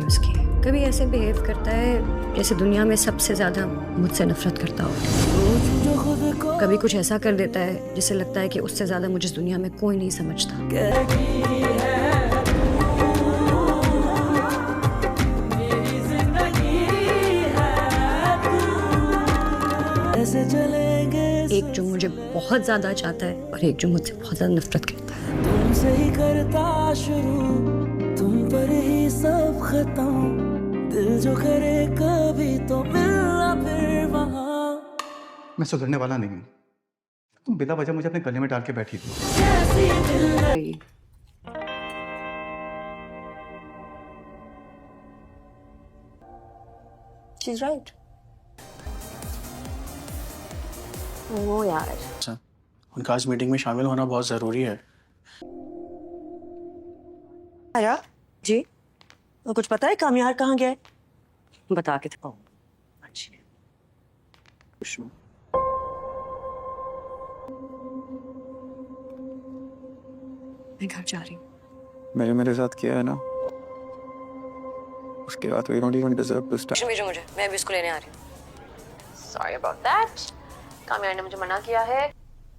उसकी। कभी ऐसे बिहेव करता है जैसे दुनिया में सबसे ज्यादा मुझसे नफरत करता हो। कभी कुछ ऐसा कर देता है जिससे लगता है कि उससे ज्यादा मुझे इस दुनिया में कोई नहीं समझता। एक जो मुझे बहुत ज्यादा चाहता है और एक जो मुझसे बहुत ज्यादा नफरत करता है। तुमसे ही करता शुरू, तुम पर ही सब खत्म, दिल जो करे कभी तो मिलना फिर वहाँ। मैं सुधरने वाला नहीं हूँ। तुम बिना वजह मुझे अपने गले में डाल के बैठी थी। She's right. वो यार उनका आज मीटिंग में शामिल होना बहुत ज़रूरी है। आया जी, तो कुछ पता है कामयार कहाँ गया है? बता के था। मैं घर जा रही हूँ। मेरे साथ किया है ना, उसके बाद we don't even deserve to start. मुझे मैं भी उसको लेने आ रही हूँ। Sorry about that. कामयार ने मुझे मना किया है।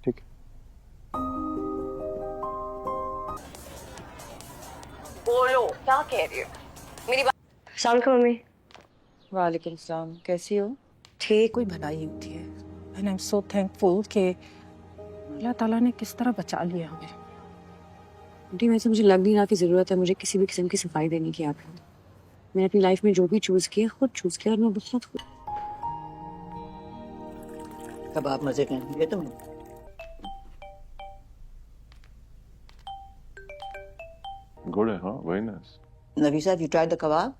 ठीक। बोलो क्या कह रही हो? मेरी बात शाम को मम्मी। वालेकुम सलाम, कैसी हो? ठीक। कोई भलाई होती है and I am so thankful कि अल्लाह ताला ने किस तरह बचा लिया हमें। आंटी वैसे मुझे लग नहीं रहा कि जरूरत है मुझे किसी भी किस्म की सफाई देने की आपको। मैंने अपनी लाइफ में जो भी चूज किया खुद चूज किया और मैं बहुत खुश। कबाब मजे के ये तुमने Good, huh? Very nice. Nafisa, have you tried the kebab?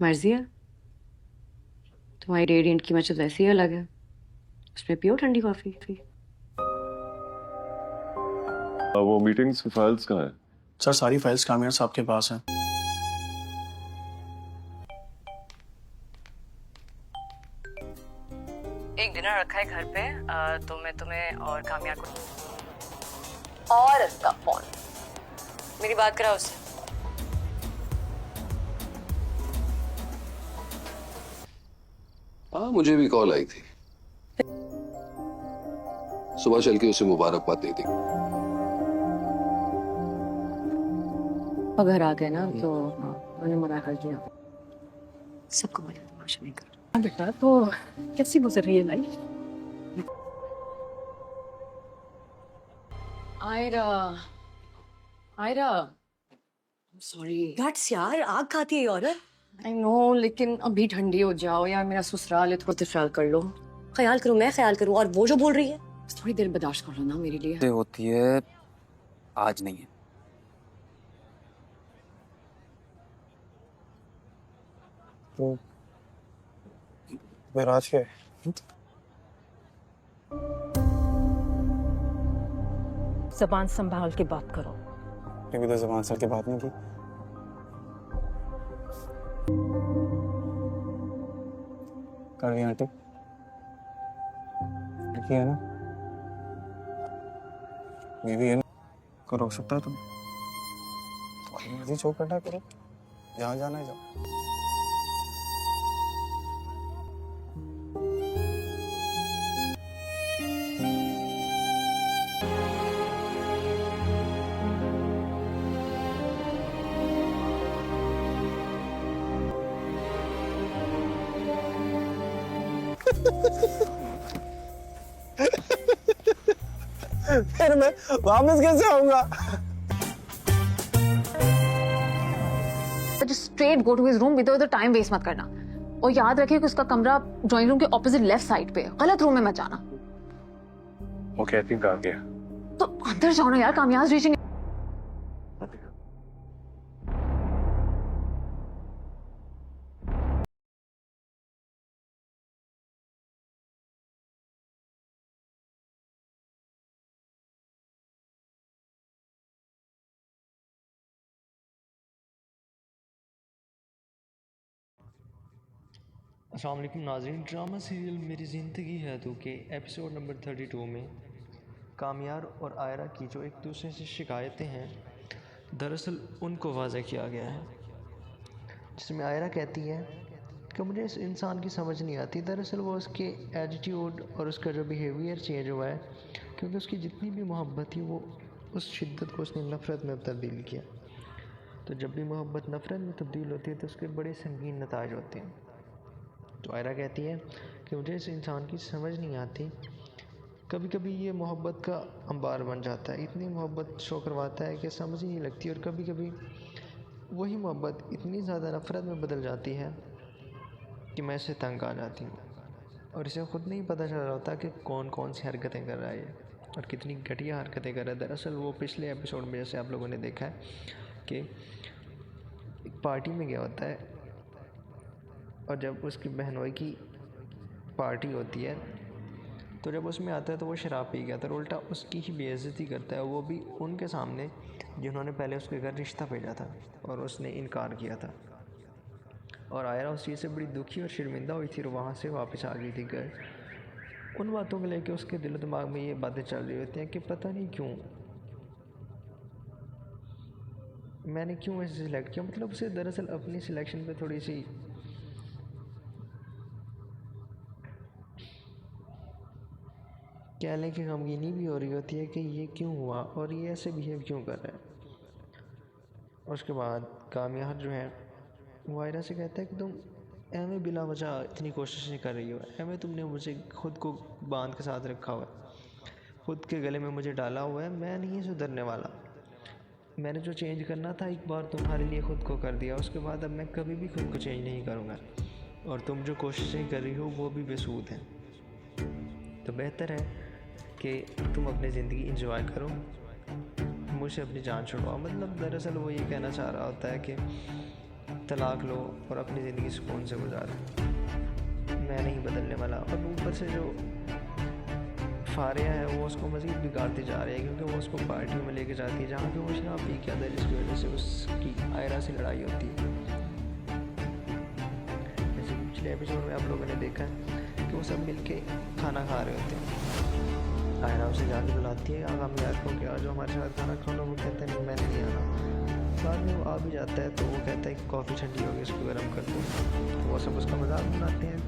मर्जी है तुम्हारी। रेडिएंट की मचल ऐसी ही अलग है, उसमें पियो ठंडी कॉफी। वो मीटिंग्स की फाइल्स कहाँ है? सर सारी फाइल्स कामयार साहब के पास हैं। एक डिनर रखा है घर पे, तो मैं तुम्हें और कामयार को और इसका फोन मेरी बात करा उससे। हाँ, मुझे भी कॉल आई थी। सुबह चल के उसे मुबारकबाद दे दी। घर आ गए ना तो मैंने मना कर दिया। सबको बोले तमाशा नहीं कर। बेटा तो कैसी गुजर रही है लाइफ? आयरा सॉरी। गट्स यार, आग खाती है ये औरत। आई नो, लेकिन अभी ठंडी हो जाओ यार। मेरा ससुराल है, थोड़ा ख्याल कर लो। ख्याल करूं, मैं ख्याल करूं, और वो जो बोल रही है। थोड़ी देर बर्दाश्त कर लो ना मेरे लिए। होती है, आज नहीं है। तो फिर आज क्या है? जबान संभाल के बात करो। अभी तो जबान सर की बात नहीं की। कर रही आंटी है ना, ये भी है ना, को रोक सकता है तुम? तुम्हारी मर्जी, जो करना है करो, जहाँ जाना है जाओ। फिर मैं वापस कैसे आऊंगा? Just straight go to his room without the time waste मत करना। और याद रखिए कि उसका कमरा ड्राइंग रूम के ऑपोजिट लेफ्ट साइड पे है, गलत रूम में मत जाना। ओके, आई थिंक आ गया। तो अंदर जाओ ना यार, कामयाब रीचिंग अस्सलाम वालेकुम नाज़रीन। ड्रामा सीरियल मेरी ज़िंदगी है तो के एपिसोड नंबर 32 में कामयार और आयरा की जो एक दूसरे से शिकायतें हैं, दरअसल उनको वाज़ह किया गया है। जिसमें आयरा कहती है कि मुझे इस इंसान की समझ नहीं आती। दरअसल वो उसके एटीट्यूड और उसका जो बिहेवियर चेंज हुआ है, क्योंकि उसकी जितनी भी मोहब्बत थी वो उस शिद्दत को उसने नफ़रत में तब्दील किया। तो जब भी मोहब्बत नफ़रत में तब्दील होती है तो उसके बड़े संगीन नताइज होते हैं। तो आयरा कहती है कि मुझे इस इंसान की समझ नहीं आती। कभी कभी ये मोहब्बत का अंबार बन जाता है, इतनी मोहब्बत शो करवाता है कि समझ ही नहीं लगती, और कभी कभी वही मोहब्बत इतनी ज़्यादा नफ़रत में बदल जाती है कि मैं इससे तंग आ जाती हूँ, और इसे ख़ुद नहीं पता चल रहा होता कि कौन कौन सी हरकतें कर रहा है और कितनी घटिया हरकतें कर रहा है। दरअसल वो पिछले एपिसोड में जैसे आप लोगों ने देखा है कि एक पार्टी में गया होता है, और जब उसकी बहनोई की पार्टी होती है तो जब उसमें आता है तो वो शराब पी गया था, और उल्टा उसकी ही बेइज्जती करता है, वो भी उनके सामने जिन्होंने पहले उसके घर रिश्ता भेजा था और उसने इनकार किया था। और आयरा उस चीज़ से बड़ी दुखी और शर्मिंदा हुई थी और वहाँ से वापस आ गई थी घर। उन बातों को लेके उसके दिल दिमाग में ये बातें चल रही होती हैं कि पता नहीं क्यों मैंने क्यों ऐसे सिलेक्ट किया। मतलब उसे दरअसल अपनी सिलेक्शन पे थोड़ी सी कह लें कि गमगीनी भी हो रही होती है कि ये क्यों हुआ और ये ऐसे बिहेव क्यों कर रहा है। और उसके बाद कामयार जो है वो आयरा से कहता है कि तुम एवं बिला वजह इतनी कोशिशें कर रही हो, एवं तुमने मुझे खुद को बांध के साथ रखा हुआ है, खुद के गले में मुझे डाला हुआ है, मैं नहीं सुधरने वाला। मैंने जो चेंज करना था एक बार तुम्हारे लिए ख़ुद को कर दिया, उसके बाद अब मैं कभी भी खुद को चेंज नहीं करूँगा, और तुम जो कोशिशें कर रही हो वो भी बेसूद हैं। तो बेहतर है कि तुम अपनी ज़िंदगी इंजॉय करो, मुझे अपनी जान छुड़वाओ। मतलब दरअसल वो ये कहना चाह रहा होता है कि तलाक लो और अपनी ज़िंदगी सुकून से गुजारो, मैं नहीं बदलने वाला। और ऊपर से जो फारिया है वो उसको मज़ीद बिगाड़ती जा रही है, क्योंकि वो उसको पार्टियों में लेके जाती है जहाँ पे वो शराब पी के आता है, जिसकी वजह से उसकी आयरा से लड़ाई होती है। जैसे पिछले एपिसोड में आप लोगों ने देखा है कि वो सब मिलके खाना खा रहे होते हैं। आयरा उसे जाके बुलाती है कामयार को कि आज जो हमारे साथ खाना खाना, वो कहता है नहीं मैंने नहीं आना। बाद में वो आ भी जाता है तो वो कहता है कि कॉफ़ी ठंडी होगी इसको गर्म कर दो। वो सब उसका मजाक बनाते हैं।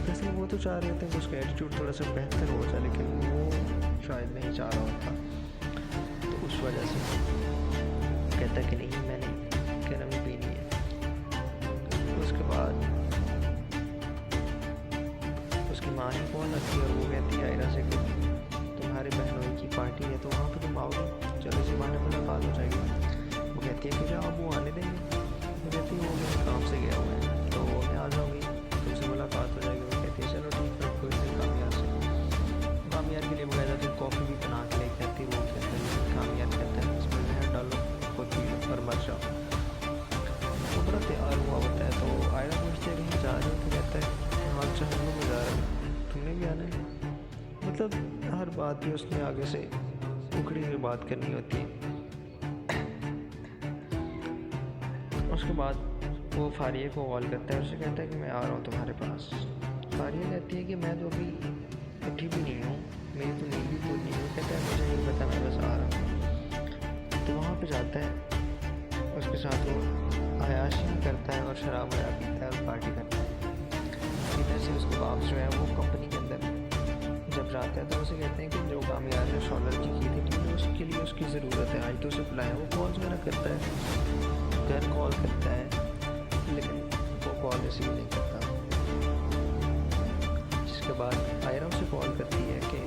वैसे वो तो चाह रहे होते हैं कि उसका एटीट्यूड थोड़ा सा बेहतर हो जाए, लेकिन वो शायद नहीं चाह रहा होता, तो उस वजह से कहता है कि नहीं मैंने गर्म ही पीनी है। उसके बाद उसकी माँ ही फ़ोन आती है और वो कहती है आयरा से कि तुम्हारे बहनों की पार्टी है तो वहाँ पर तुम आओगे, चलो इसी बहाने मुलाकात हो जाएगी। वो कहती है कि जाओ वो आने देंगे। वो कहती है वो मेरे काम से गया हुआ है तो मैं आ जाऊँगी, तुमसे मुलाकात हो जाएगी। वो कहती है चलो ठीक है, कोई नहीं। कामयार के लिए बगैर तो कॉफ़ी भी बना के लेके आती है। वो कहता है कामयार कहता है इसमें जहर डालो, खुद पी लो और मर जाओ। वो बड़ा तैयार हुआ होता है तो आयरा पूछते हैं कहीं जा रहे हो, तो कहता है हाँ जहन्नुम में जा रहा है, तुमने भी आना है। मतलब हर बात भी उसने आगे से उखड़ी हुई बात करनी होती है। उसके बाद वो फारिया को कॉल करता है, उसे कहता है कि मैं आ रहा हूँ तुम्हारे पास। फारिया कहती है कि मैं तो अभी उठी भी नहीं हूँ, मेरी तो नींद भी पूरी नहीं हुई। कहता है मुझे नहीं पता, मैं बस आ रहा हूँ। तो वहाँ पे जाता है, उसके साथ वो अयाशी करता है और शराब वगैरह पीता है और पार्टी करता है। इधर से उसके बाप जो है वो कंपनी के अंदर जब जाता है तो उसे कहते हैं कि जो कामयार ने शॉलर की थी तो उसके लिए उसकी ज़रूरत है, आज तो उसे बुलाएं। वो कॉल वगैरह करता है, घर कॉल करता है, लेकिन वो कॉल रिसीव नहीं करता। जिसके बाद आयरा उसे कॉल करती है कि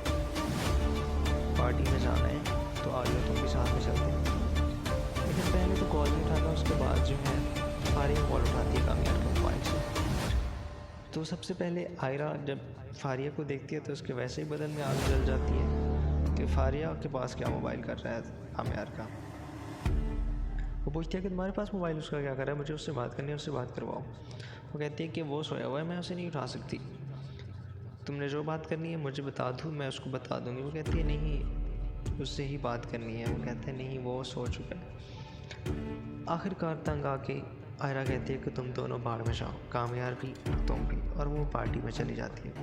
पार्टी में जाना है तो आ जाओ, तुम भी साथ में चलते हैं। लेकिन पहले तो कॉल नहीं उठाता, उसके बाद जो है फारिया कॉल उठाती है कामयार के मोबाइल से। तो सबसे पहले आयरा जब फारिया को देखती है तो उसके वैसे ही बदन में आग जल जाती है कि फारिया के पास क्या मोबाइल कर रहा है कामयार का। वो पूछती है कि तुम्हारे पास मोबाइल उसका क्या कर रहा है, मुझे उससे बात करनी है, उससे बात करवाओ। वो कहती है कि वो सोया हुआ है, मैं उसे नहीं उठा सकती, तुमने जो बात करनी है मुझे बता दूँ, मैं उसको बता दूँगी। वो कहती है नहीं उससे ही बात करनी है। वो कहते हैं नहीं वो सो चुका है। आखिरकार तंग आके आयरा कहती है कि तुम दोनों बाहर में जाओ, कामयार भी तुम भी, और वो पार्टी में चली जाती है।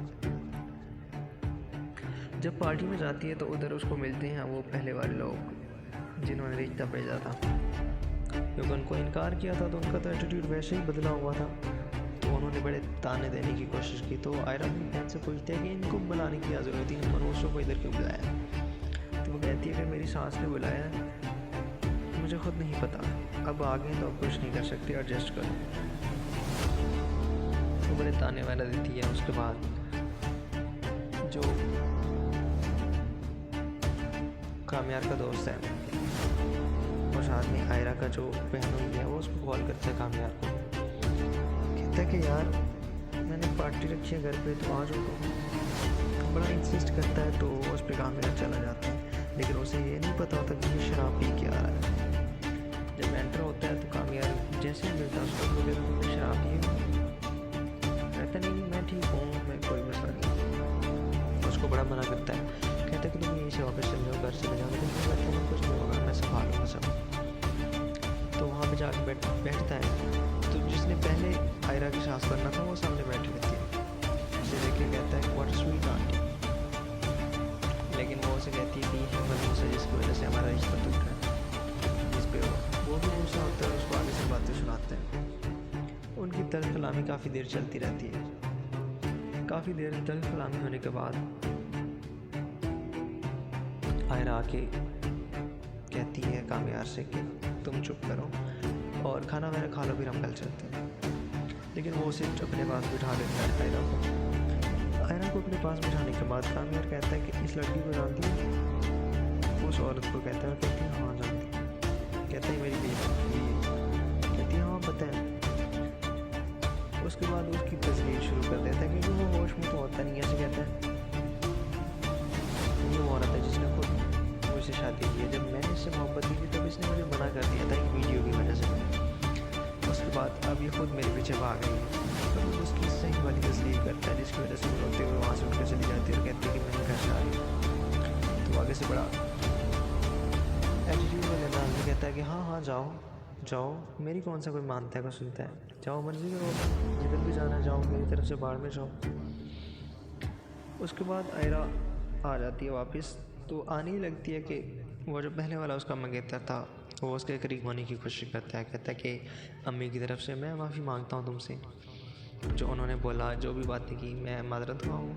जब पार्टी में जाती है तो उधर उसको मिलते हैं वो पहले वाले लोग जिन्होंने रिश्ता भेजा था, क्योंकि उनको इनकार किया था तो उनका तो एटीट्यूड वैसे ही बदला हुआ था। तो उन्होंने बड़े ताने देने की कोशिश की। तो आयरा अपनी बहन से पूछती है कि इनको बुलाने की क्या ज़रूरत थी, मनोजों को इधर क्यों बुलाया। तो वो कहती है कि मेरी सास ने बुलाया, मुझे खुद नहीं पता, अब आ गए तो अब कुछ नहीं कर सकते, एडजस्ट करो। तो बड़े ताने वाला देती है। उसके बाद जो कामयार का दोस्त है और साथ में आयरा का जो बहन हुई है वो उसको कॉल करता है कामयार को, कहता है कि यार मैंने पार्टी रखी है घर पे तो आ जाओ। तो बड़ा इंसिस्ट करता है तो उस पर कामयार चला जाता है, लेकिन उसे ये नहीं पता होता कि ये शराब पी के आ रहा है। जब एंटर होता है तो कामयार जैसे ही मिलता है उसको बोले तो शराब पिए, कहता नहीं मैं ठीक हूँ, मैं कोई मसला नहीं। उसको बड़ा मना करता है, कहता है कि तुम यहीं से वापस चले जाओ, घर चले जाओ, लेकिन कुछ नहीं होगा, मैं संभालूंगा सब। तो वहाँ पे जाकर बैठता है तो जिसने पहले आयरा की सास करना था वो सामने बैठी रहती है। उसे देख के कहता है व्हाट स्वीट आंटी, लेकिन वो उसे कहती है कि ये हिम्मत है जिसकी वजह से हमारा रिश्ता टूट रहा है। जिस पे वो भी गुस्सा होता है, उसको आगे से बातें सुनाते हैं। उनकी दल कलामी काफ़ी देर चलती रहती है। काफ़ी देर दल कलामी होने के बाद आयरा आके कहती है कामयार से कि तुम चुप करो और खाना वगैरह खा लो, फिर हम कल चलते हैं। लेकिन वो उसे अपने पास बिठा लेता है आयरा को। आयरा को अपने पास बिठाने के बाद कामयार कहता है कि इस लड़की को जानती है। उस औरत को कहता है, कहती है हाँ जानती है। कहता है मेरी बीवी, कहती है हाँ पता है। उसके बाद उसकी तस्वीर शुरू कर देता है क्योंकि वो होश में तो होता नहीं, ऐसे कहता है ये वो औरत है जिसने खुद मुझसे शादी की है। जब मैंने इससे मोहब्बत की थी तब इसने मुझे मना कर दिया था एक वीडियो की वजह से। उसके बाद अब ये खुद मेरे पीछे भाग रही है। तो वो उसकी सही वाली तस्वीर करता है जिसकी वजह से वो रोते हुए वहाँ से उठकर चली जाती है और कहती है कि मैंने घर से आ रही हूँ। तो आगे से बड़ा एटीट्यूड में लेना आदमी कहता है कि हाँ हाँ जाओ जाओ, मेरी कौन सा कोई मानता है को सुनता है, जाओ मर्जी करो, जिधर भी जाना जाओ, मेरी तरफ से बाहर में जाओ। उसके बाद आयरा आ जाती है वापस। तो आने ही लगती है कि वो जो पहले वाला उसका मंगेतर था वो उसके करीब होने की कोशिश करता है। कहता है कि अम्मी की तरफ से मैं माफ़ी मांगता हूँ तुमसे, जो उन्होंने बोला, जो भी बातें की, मैं मादरत हुआ हूँ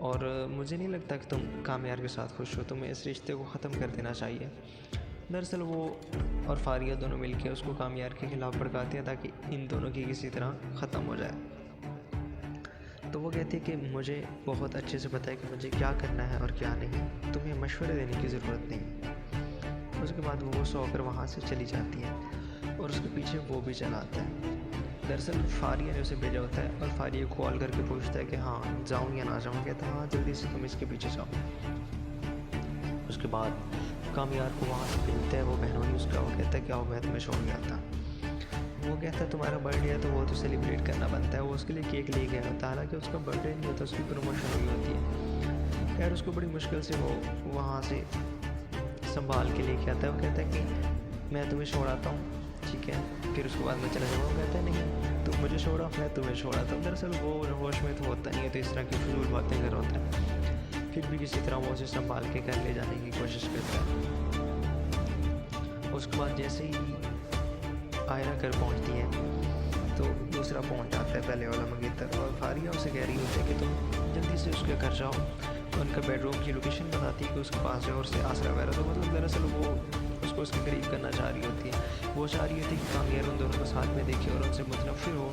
और मुझे नहीं लगता कि तुम कामयार के साथ खुश हो, तुम्हें इस रिश्ते को ख़त्म कर देना चाहिए। दरअसल वो और फारिया दोनों मिलकर उसको कामयार के खिलाफ़ भड़काते हैं ताकि इन दोनों की किसी तरह ख़त्म हो जाए। तो वो कहती है कि मुझे बहुत अच्छे से पता है कि मुझे क्या करना है और क्या नहीं, तुम्हें मशवरे देने की ज़रूरत नहीं। उसके बाद वो गुस्सा होकर वहाँ से चली जाती है और उसके पीछे वो भी चला आता है। दरअसल फारिया ने उसे भेजा होता है और फारिया को कॉल करके पूछता है कि हाँ जाऊँ या ना जाऊँ। कहता है हाँ जल्दी से तुम इसके पीछे जाओ। उसके बाद कामयार को वहाँ से मिलता है वो बहनों उसका। वो कहता है क्या हो, मैं तुम्हें छोड़ गया था। वो कहता है तुम्हारा बर्थडे है तो वो तो सेलिब्रेट करना बनता है। वो उसके लिए केक ले गया होता है, हालांकि उसका बर्थडे नहीं होता, उसकी प्रमोशन हुई होती है। खैर उसको बड़ी मुश्किल से वो वहाँ से संभाल के लेके आता है। वो कहता है कि मैं तुम्हें छोड़ाता हूँ, ठीक है, फिर उसके बाद मैं चला जाऊँगा। वो कहता है नहीं तुम मुझे छोड़ा, मैं तुम्हें छोड़ाता हूँ। दरअसल वो होश में तो होता नहीं है, तो इस तरह की फजूल बातें कर होता है। फिर भी किसी तरह वो उसे संभाल के घर ले जाने की कोशिश करता है। उसके बाद जैसे ही आयरा घर पहुंचती है तो दूसरा पहुंच जाता है पहले वाला मंगेतर, और फारिया उसे कह रही होती है कि तुम जल्दी से उसके घर जाओ। उनका बेडरूम की लोकेशन बताती है कि उसके पास जाओ और से आसरा वगैरह। तो मतलब दरअसल वो उसको उसके करीब करना चाह रही होती है। वो चाह रही होती है कि कामयार उन दोनों को साथ में देखे और उनसे मुतनफ़िर हो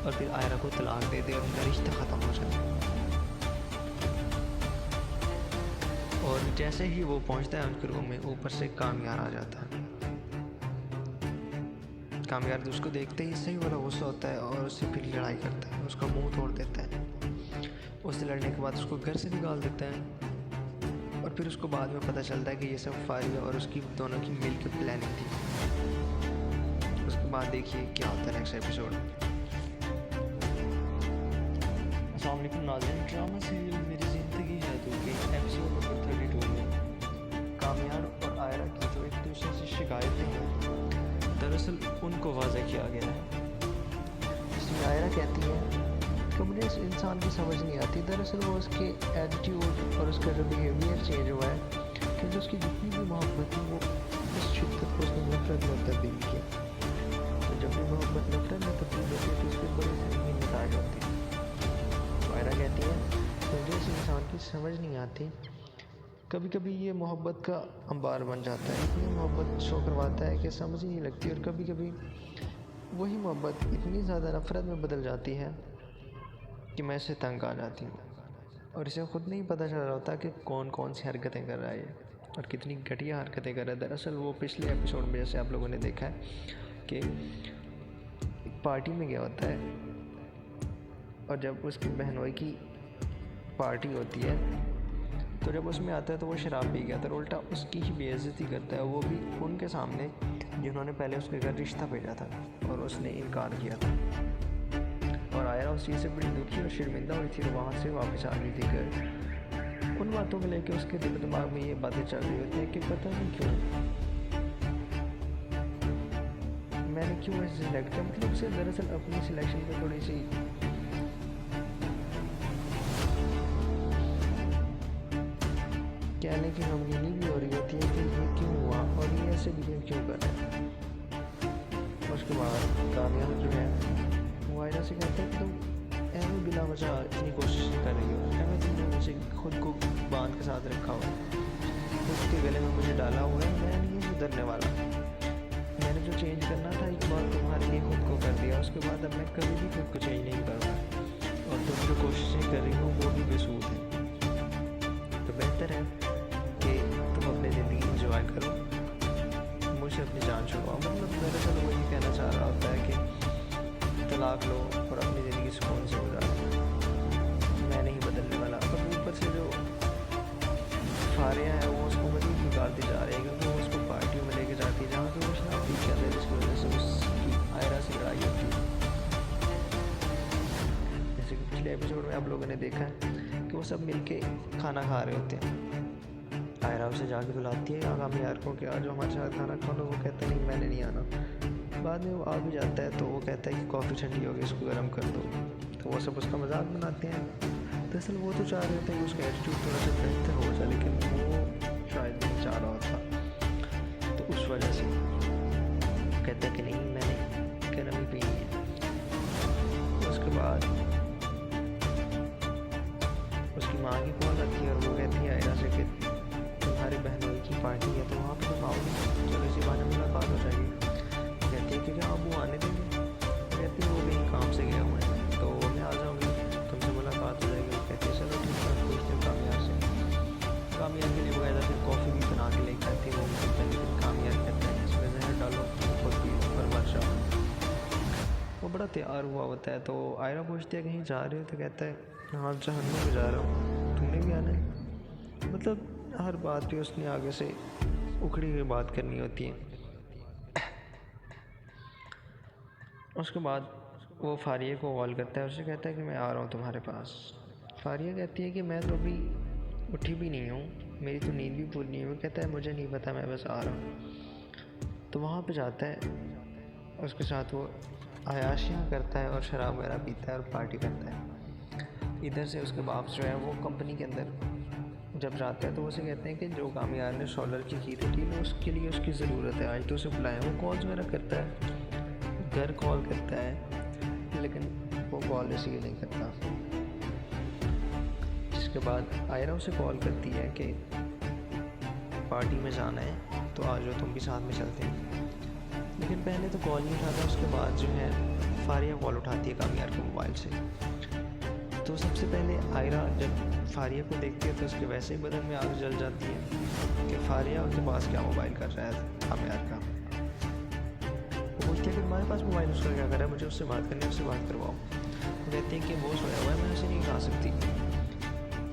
और फिर आयरा को तलाक दे दे और उनका रिश्ता ख़त्म हो जाए। और जैसे ही वो पहुंचता है उनके रूम में, ऊपर से कामयार आ जाता है। कामयार तो उसको देखते ही सही वाला गुस्सा होता है और उससे फिर लड़ाई करता है, उसका मुंह तोड़ देता है। उससे लड़ने के बाद उसको घर से निकाल देता है और फिर उसको बाद में पता चलता है कि ये सब फारिया और उसकी दोनों की मिल के प्लानिंग थी। उसके बाद देखिए क्या होता है नेक्स्ट एपिसोड। अस्सलाम वालेकुम नाज़रीन, ड्रामा सीरियल मेरी ज़िंदगी है तो के एपिसोड नंबर 32 में कामयार और आयरा की जो एक दूसरे से शिकायतें हैं, दरअसल उनको वाज़ह किया गया है। इसमें आयरा कहती है कि मुझे इस इंसान की समझ नहीं आती। दरअसल वो उसके एटीट्यूड और उसका जो बिहेवियर चेंज हुआ है, क्योंकि उसकी जितनी भी मोहब्बत है वो इस शिद्दत को उसने नफरत में तब्दील किया। तो जब भी मोहब्बत नफरत में तब्दील होती है तो उसके बड़े से रंगीन नताज होते हैं। तो आयरा कहती है मुझे इस इंसान की समझ नहीं आती। कभी कभी ये मोहब्बत का अंबार बन जाता है, इतनी मोहब्बत शो करवाता है कि समझ ही नहीं लगती, और कभी कभी वही मोहब्बत इतनी ज़्यादा नफरत में बदल जाती है कि मैं इससे तंग आ जाती हूँ, और इसे ख़ुद नहीं पता चल रहा होता कि कौन कौन सी हरकतें कर रहा है ये, और कितनी घटिया हरकतें कर रहा है। दरअसल वो पिछले एपिसोड में जैसे आप लोगों ने देखा है कि एक पार्टी में गया होता है, और जब उसकी बहनोई की पार्टी होती है तो जब उसमें आता है तो वो शराब पी गया था, और उल्टा उसकी ही बेइज्जती करता है, वो भी उनके सामने जिन्होंने पहले उसके घर रिश्ता भेजा था, और उसने इनकार किया था। और आयरा उस चीज़ से बड़ी दुखी और शर्मिंदा हुई थी, और वहाँ से वापस आ गई थी घर। उन बातों को लेकर उसके दिल दिमाग में ये बातें चल रही होती हैं कि पता नहीं क्यों मैंने क्यों इसे सिलेक्ट किया। मतलब उसे दरअसल अपनी सिलेक्शन पर थोड़ी सी कहने की गमगीनी भी हो रही होती है कि ये क्यों हुआ और ये ऐसे बिहेव क्यों कर रहा है। उसके बाद कामयाब जो है वो आयरा से कहता है कि तुम ऐसे बिला वजह इतनी कोशिश कर रही हो, ऐसे तुमने मुझे खुद को बांध के साथ रखा हुआ है, खुद के गले में मुझे डाला हुआ है, मैं नहीं सुधरने वाला। मैंने जो चेंज करना था एक बार तुम्हारे लिए खुद को कर दिया, उसके बाद अब मैं कभी भी खुद को चेंज नहीं करूँगा, और तुम जो कोशिशें कर रही हो वो भी बेसूद है। तो बेहतर है कि तुम अपनी ज़िंदगी इंजॉय करो, मुझे अपनी जान छुड़वाओ। मतलब दरअसल वो ये कहना चाह रहा होता है कि तलाक लो और अपनी ज़िंदगी सुकून से गुजारो, मैं नहीं बदलने वाला। पर ऊपर से जो फारिया है वो उसको मज़ीद निकालती जा रही है, क्योंकि वो उसको पार्टियों में लेके जाती है जहाँ पर वो शराब पी जाता है, जिसकी वजह से उसकी आयरा से लड़ाई होती है। जैसे कि पिछले एपिसोड में आप लोगों ने देखा है कि वो सब मिल के खाना खा रहे होते हैं। आयरा उसे जाके बुलाती है कामयार को कि आज हमारे साथ खाना खा लो। वो कहता है नहीं मैंने नहीं आना। बाद में वो आ भी जाता है तो वो कहता है कि कॉफ़ी ठंडी हो गई, इसको गर्म कर दो। तो वो सब उसका मजाक बनाते हैं। दरअसल वो तो चाह रहे थे कि उसका एटीट्यूड थोड़ा सा बेहतर हो जाए, लेकिन वो शायद नहीं चाह रहा होता, तो उस वजह से कहता है कि नहीं मैंने गर्म ही पीनी है। उसके बाद उसकी माँ की कॉल आती है और वो कहती है आयरा से कि तुम्हारी बहनोई की पार्टी है तो वहाँ पर तुम आओगे, चलो इसी बहाने मुलाकात हो जाएगी। कहती है कि क्या आप वो आने देंगे? कहती है वो कहीं काम से गया हुआ है तो मैं आ जाऊँगी, तुमसे मुलाकात हो जाएगी। कहती है चलो ठीक है, पूछते हैं कामयाब से। कामयाब के लिए वगैरह फिर कॉफ़ी भी बना के लेकर आती है वो, लेकिन कामयाब कहता है इसमें जहर डालो खुद भी और मर जाओ। वो बड़ा तैयार हुआ होता है तो आयरा पूछती है कहीं जा रहे हो? तो कहता है हाँ जहन्नुम में जा रहा हूँ, तुमने भी आना है। मतलब हर बात पे उसने आगे से उखड़ी हुई बात करनी होती है। उसके बाद वो फारिया को कॉल करता है, उससे कहता है कि मैं आ रहा हूँ तुम्हारे पास। फारिया कहती है कि मैं तो अभी उठी भी नहीं हूँ, मेरी तो नींद भी पूरी नहीं हुई। कहता है मुझे नहीं पता, मैं बस आ रहा हूँ। तो वहाँ पे जाता है, उसके साथ वो अयाशियाँ करता है और शराब वगैरह पीता है और पार्टी करता है। इधर से उसके बाप जो है वो कंपनी के अंदर जब जाता है तो उसे कहते हैं कि जो कामयार ने सोलर की थी ना उसके लिए उसकी ज़रूरत है, आज तो उसे बुलाएं। वो कॉल्स वगैरह करता है, घर कॉल करता है, लेकिन वो कॉल रिसीव नहीं करता। इसके बाद आयरा उसे कॉल करती है कि पार्टी में जाना है तो आ जाओ, तुम भी साथ में चलते हैं। लेकिन पहले तो कॉल नहीं उठाता, उसके बाद जो है फारिया कॉल उठाती है कामयार के मोबाइल से। तो सबसे पहले आयरा जब फारिया को देखती है तो उसके वैसे ही बदन में आग जल जाती है कि फारिया उसके पास क्या मोबाइल कर रहा है कामयार का। वो पूछती है कि तुम्हारे पास मोबाइल उसका क्या कर रहा है, मुझे उससे बात करनी है, उससे बात करवाओ। वो कहती है कि वो सोया हुआ है, मैं उसे नहीं उठा सकती,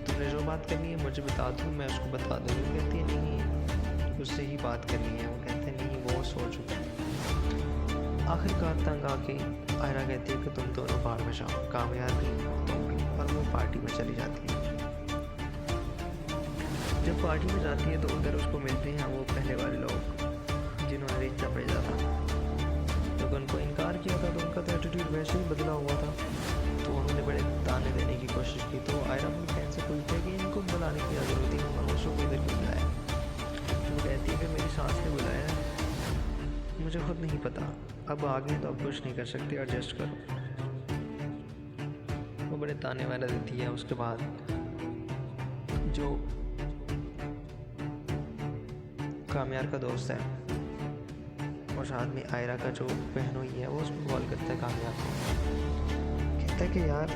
तुमने जो बात करनी है मुझे बता दो, मैं उसको बता दूँगी। वो कहती है नहीं उससे ही बात करनी है। वो कहते हैं नहीं वो सो चुका है। आखिरकार तंग आके आयरा कहती है कि तुम दोनों बाहर में जाओ, कामयाब भी तुम भी, और वो पार्टी में चली जाती है। जब पार्टी में जाती है तो उधर उसको मिलते हैं वो पहले वाले लोग जिन्होंने रिश्ता भेजा था। जब उनको इनकार किया था तो उनका तो एटीट्यूड वैसे ही बदला हुआ था, तो उन्होंने बड़े ताने देने की कोशिश की। तो आयरा अपनी फ्रेंड से पूछती है कि इनको बुलाने की ज़रूरत है, मनोशों को इधर क्यों बुलाया। तो वो कहती है कि मेरी सास ने बुलाया है, मुझे खुद नहीं पता, अब आ गए तो अब कुछ नहीं कर सकते, एडजस्ट करो। वो बड़े ताने वाला देती है। उसके बाद जो कामयार का दोस्त है और साथ में आयरा का जो बहनोई है, वो उसको कॉल करता है कामयार को, कहता है कि यार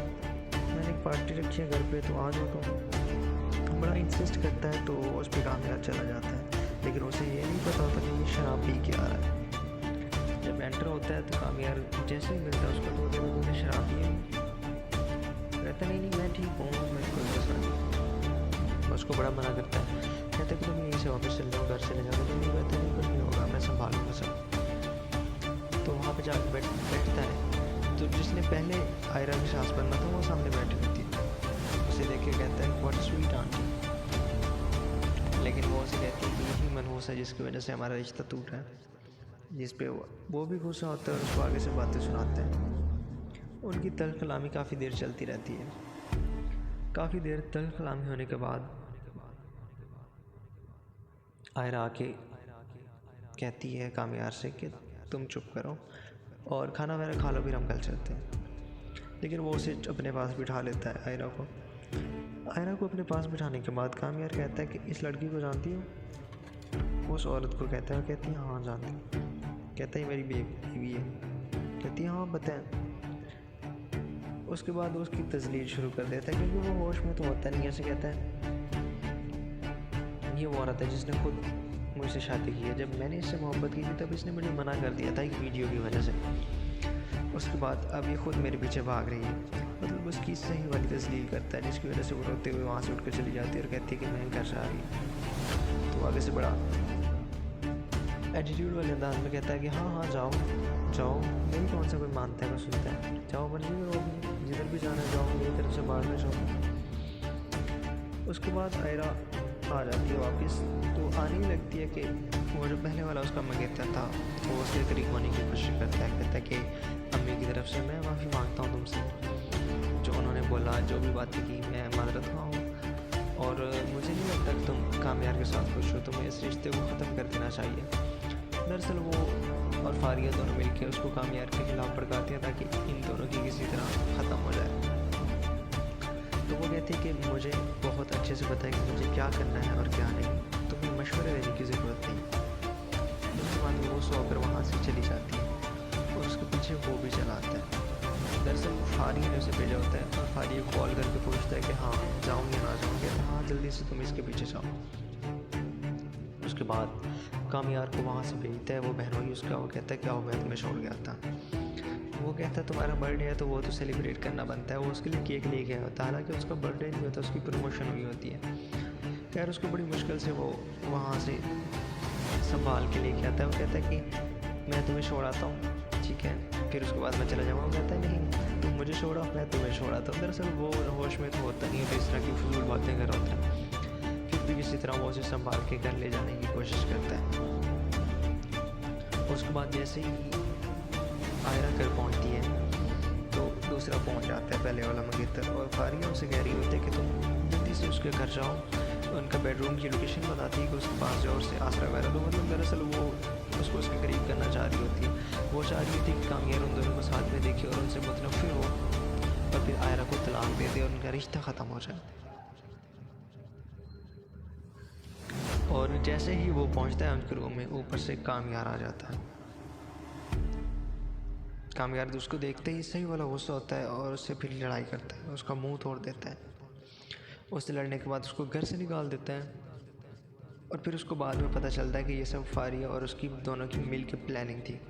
मैंने एक पार्टी रखी है घर पे, तो आ जाओ। तो बड़ा इंसिस्ट करता है, तो उस पर कामयार चला जाता है, लेकिन उसे ये नहीं पता होता कि ये शराब पी के आ रहा है। जब एंटर होता है तो कामयार जैसे ही मिलता है उसको तो बोलते शराब पिए, कहता नहीं मैं ठीक हूँ, मेरे कोई मसला नहीं। उसको बड़ा मना करता है, कहता कि तुम यहीं से वापस चले जाओ, घर चले जाओ। तो नहीं कहते नहीं कुछ नहीं होगा, मैं संभालूंगा सब। तो वहाँ पे जाकर बैठता है, तो जिसने पहले आयरा की सास बनना था वो सामने बैठी होती है, उसे देख के कहता है व्हाट स्वीट आंटी, लेकिन वो उसे कहती है कि यही मनहूस है जिसकी वजह से हमारा रिश्ता टूटा है, जिस पे वो भी गुस्सा होता है और उसको आगे से बातें सुनाते हैं। उनकी तल्ख कलामी काफ़ी देर चलती रहती है। काफ़ी देर तल्ख कलामी होने के बाद आयरा आके कहती है कामयार से कि तुम चुप करो और खाना वगैरह खा लो, फिर हम कल चलते हैं। लेकिन वो उसे अपने पास बिठा लेता है आयरा को। आयरा को अपने पास बिठाने के बाद कामयार कहता है कि इस लड़की को जानती हो। उस औरत को कहता है, कहती है हाँ जानती हूँ। कहता है मेरी बीवी है। कहती है हाँ बताएं। उसके बाद उसकी तजलील शुरू कर देता है, क्योंकि वो होश में तो होता नहीं है। ऐसे कहता है ये वो औरत है जिसने खुद मुझसे शादी की है, जब मैंने इससे मोहब्बत की थी तब इसने मुझे मना कर दिया था एक वीडियो की वजह से। उसके बाद अब ये खुद मेरे पीछे भाग रही है, मतलब उसकी सही वाली तस्लील करता है, जिसकी वजह से वो रोते हुए वहाँ से उठ कर चली जाती है और कहती है कि मैं घर से आ रही हूँ। तो आगे से बड़ा एटीट्यूड वाले अंदाज में कहता है कि हाँ हाँ जाओ जाओ, मेरी कौन सा कोई मानता है कोई सुनता है, जाओ मर्जी करो, जिधर भी जाना जाओ, मेरी तरफ से बाहर में जाओ। उसके बाद आयरा आ जाती है वापस, तो आने ही लगती है कि वो जो पहले वाला उसका मंगेतर था वो उसके करीब होने की कोशिश करता है। कहता है कि अम्मी की तरफ से मैं माफ़ी मांगता हूँ तुमसे, जो उन्होंने बोला, जो भी बातें की, मैं माजरत हुआ हूँ और मुझे नहीं लगता कि तुम कामयार के साथ खुश हो, तुम्हें इस रिश्ते को ख़त्म कर देना चाहिए। दरअसल वो और फारिया दोनों मिलकर उसको कामयार के खिलाफ भड़काते हैं ताकि इन दोनों की किसी तरह ख़त्म हो जाए। तो वो कहते हैं कि मुझे बहुत अच्छे से पता है कि मुझे क्या करना है और क्या नहीं, तुम्हें मशवरे देने की ज़रूरत नहीं। उसके बाद वो सोकर वहाँ से चली जाती है और उसके पीछे वो भी चलाता है। दरअसल फारिया ने उसे भेजा होता है और फारिया कॉल करके पूछता है कि हाँ जाऊँगी ना जाऊँगी, हाँ जल्दी से तुम इसके पीछे जाओ। उसके बाद कामयार को वहाँ से भेजता है वो बहनोई उसका। वो कहता है क्या हो गया, तुम्हें छोड़ गया था। वो कहता है तुम्हारा बर्थडे है तो वो तो सेलिब्रेट करना बनता है। वो उसके लिए केक ले गया होता है, हालांकि उसका बर्थडे नहीं होता, उसकी प्रमोशन हुई होती है। खैर उसको बड़ी मुश्किल से वो वहाँ से संभाल के लेके आता है। वो कहता है कि मैं तुम्हें छोड़ाता हूँ, ठीक है, फिर उसके बाद मैं चला जाऊँगा। वो कहता है नहीं तुम मुझे छोड़ो, मैं तुम्हें छोड़ाता हूँ। दरअसल वो होश में तो होता नहीं है, तो इस तरह की फजूल बातें कर होता है। फिर भी किसी तरह वो उसे संभाल के घर ले जाने की कोशिश करता है। उसके बाद जैसे ही आयरा घर पहुंचती है तो दूसरा पहुंच जाता है पहले वाला मंगेतर, और फारिया उसे कह रही होती है कि तुम जल्दी से उसके घर जाओ। तो उनका बेडरूम की लोकेशन बताती है कि उसके पास जाओ, उससे आसरा वगैरह दो। मतलब दरअसल वो उसको उसके करीब करना चाह रही होती है। वो चाह रही थी कि कामयार उन दोनों को साथ में देखे और उनसे मुतनफ़िर हो और फिर आयरा को तलाक दे दे और उनका रिश्ता ख़त्म हो जाए। और जैसे ही वो पहुंचता है उनके रूम में, ऊपर से कामयार आ जाता है। कामयार उसको देखते ही सही वाला गुस्सा होता है और उससे फिर लड़ाई करता है, उसका मुंह तोड़ देता है। उससे लड़ने के बाद उसको घर से निकाल देता है और फिर उसको बाद में पता चलता है कि ये सब फारिया और उसकी दोनों की मिल के प्लानिंग थी।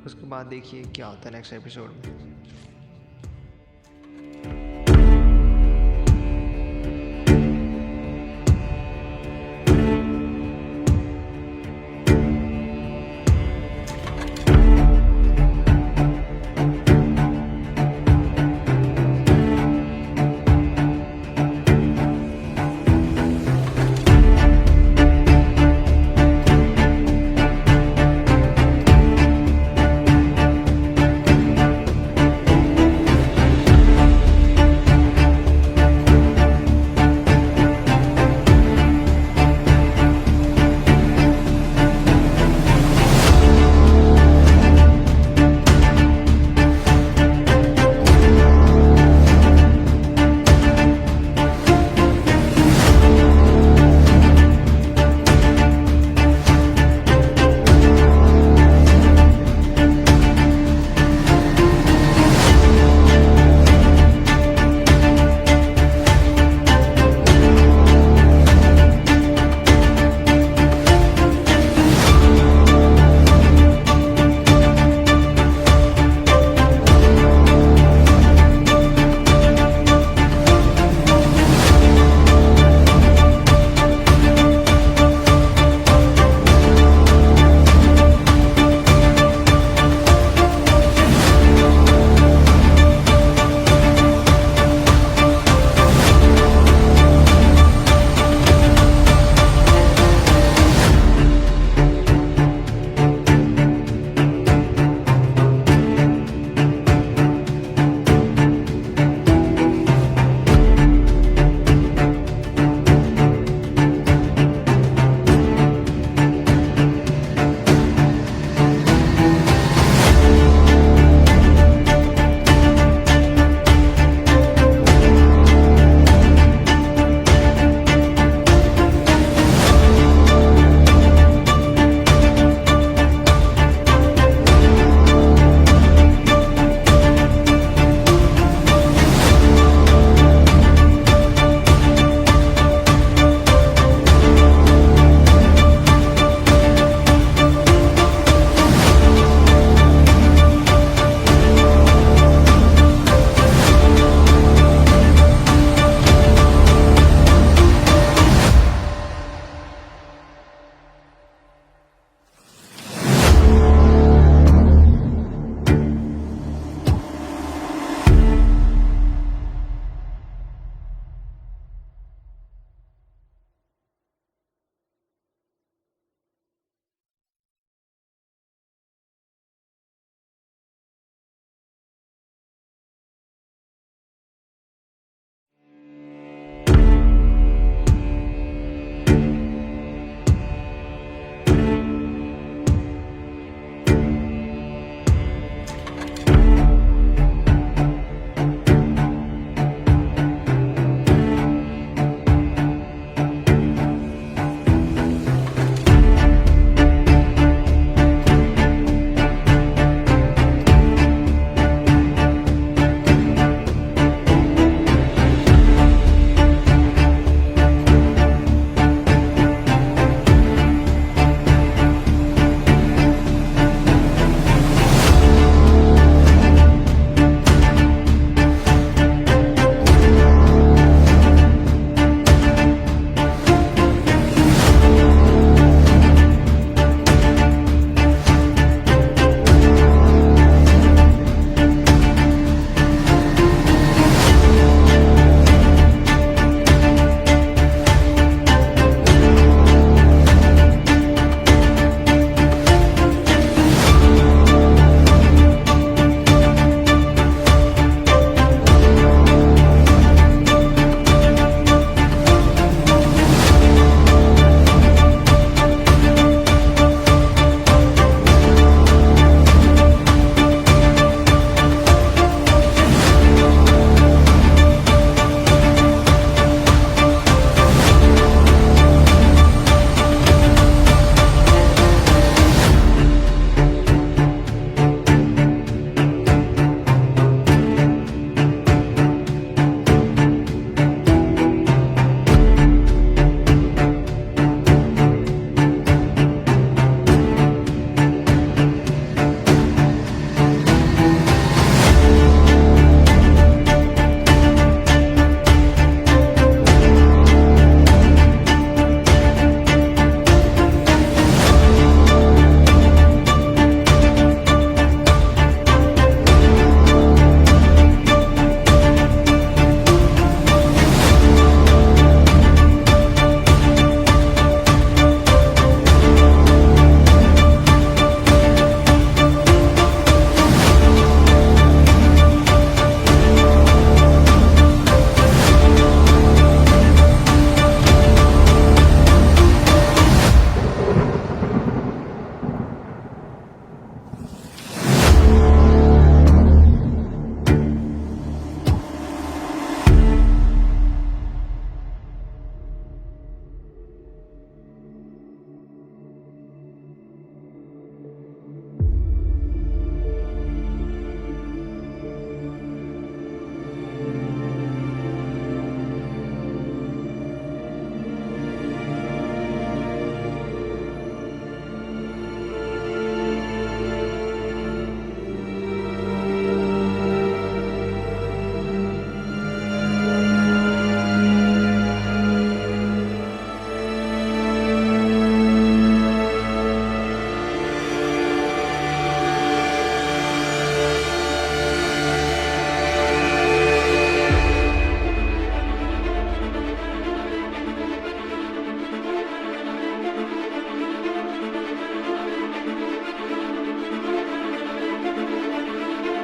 उसके बाद देखिए क्या होता है नेक्स्ट एपिसोड में।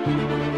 है।